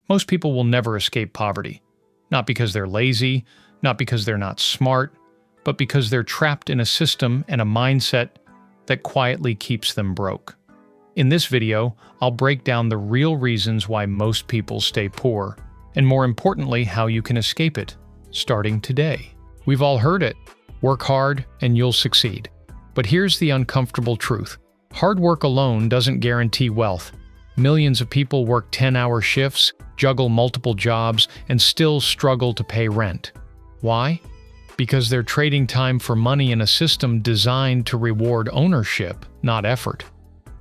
Most people will never escape poverty. Not because they're lazy, not because they're not smart, but because they're trapped in a system and a mindset that quietly keeps them broke. In this video, I'll break down the real reasons why most people stay poor, and more importantly, how you can escape it, starting today. We've all heard it. Work hard and you'll succeed. But here's the uncomfortable truth. Hard work alone doesn't guarantee wealth. Millions of people work 10-hour shifts, juggle multiple jobs, and still struggle to pay rent. Why? Because they're trading time for money in a system designed to reward ownership, not effort.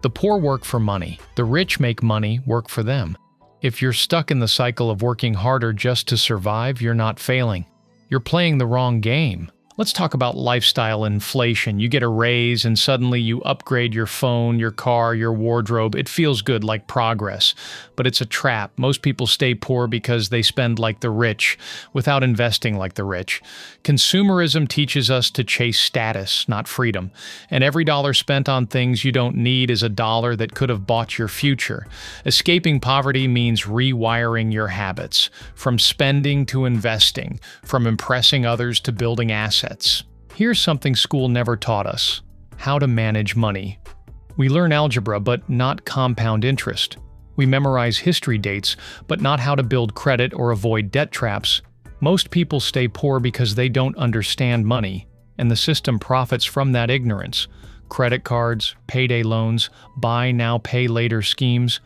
The poor work for money. The rich make money work for them. If you're stuck in the cycle of working harder just to survive, you're not failing. You're playing the wrong game. Let's talk about lifestyle inflation. You get a raise and suddenly you upgrade your phone, your car, your wardrobe. It feels good, like progress. But it's a trap. Most people stay poor because they spend like the rich, without investing like the rich. Consumerism teaches us to chase status, not freedom. And every dollar spent on things you don't need is a dollar that could have bought your future. Escaping poverty means rewiring your habits, from spending to investing, from impressing others to building assets. Here's something school never taught us: how to manage money. We learn algebra, but not compound interest. We memorize history dates, but not how to build credit or avoid debt traps. Most people stay poor because they don't understand money, and the system profits from that ignorance. Credit cards, payday loans, buy now, pay later schemes.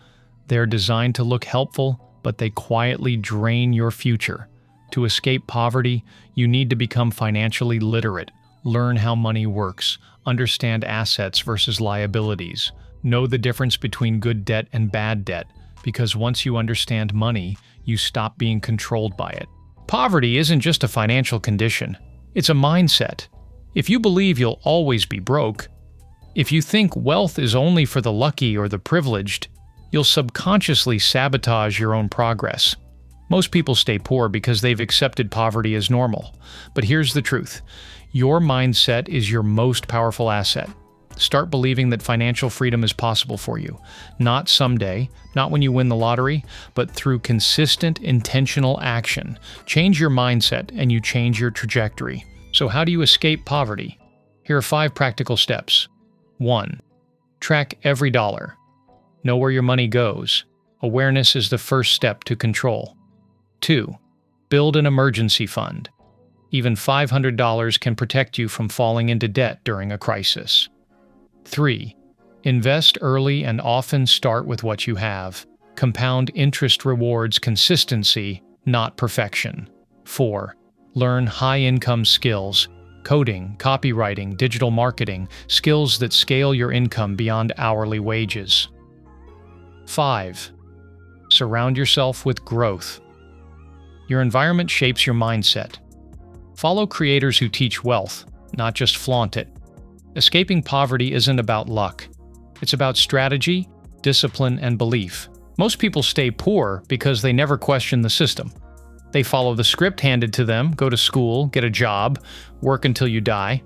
They're designed to look helpful, but they quietly drain your future. To escape poverty, you need to become financially literate, learn how money works, understand assets versus liabilities, know the difference between good debt and bad debt, because once you understand money, you stop being controlled by it. Poverty isn't just a financial condition, it's a mindset. If you believe you'll always be broke, if you think wealth is only for the lucky or the privileged, you'll subconsciously sabotage your own progress. Most people stay poor because they've accepted poverty as normal. But here's the truth. Your mindset is your most powerful asset. Start believing that financial freedom is possible for you. Not someday, not when you win the lottery, but through consistent, intentional action. Change your mindset and you change your trajectory. So how do you escape poverty? Here are 5 practical steps. 1. Track every dollar. Know where your money goes. Awareness is the first step to control. 2. Build an emergency fund. Even $500 can protect you from falling into debt during a crisis. 3. Invest early and often start with what you have. Compound interest rewards consistency, not perfection. 4. Learn high-income skills. Coding, copywriting, digital marketing, skills that scale your income beyond hourly wages. 5. Surround yourself with growth. Your environment shapes your mindset. Follow creators who teach wealth, not just flaunt it. Escaping poverty isn't about luck. It's about strategy, discipline, and belief. Most people stay poor because they never question the system. They follow the script handed to them, go to school, get a job, work until you die.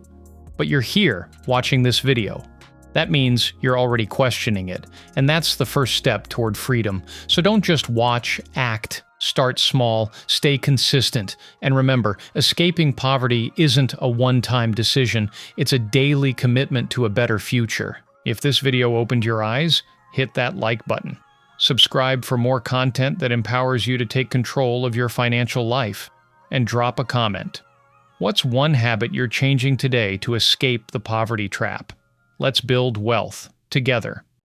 But you're here, watching this video. That means you're already questioning it, and that's the first step toward freedom. So don't just watch, act. Start small, stay consistent, and remember, escaping poverty isn't a one-time decision, it's a daily commitment to a better future. If this video opened your eyes, hit that like button. Subscribe for more content that empowers you to take control of your financial life. And drop a comment. What's one habit you're changing today to escape the poverty trap? Let's build wealth together.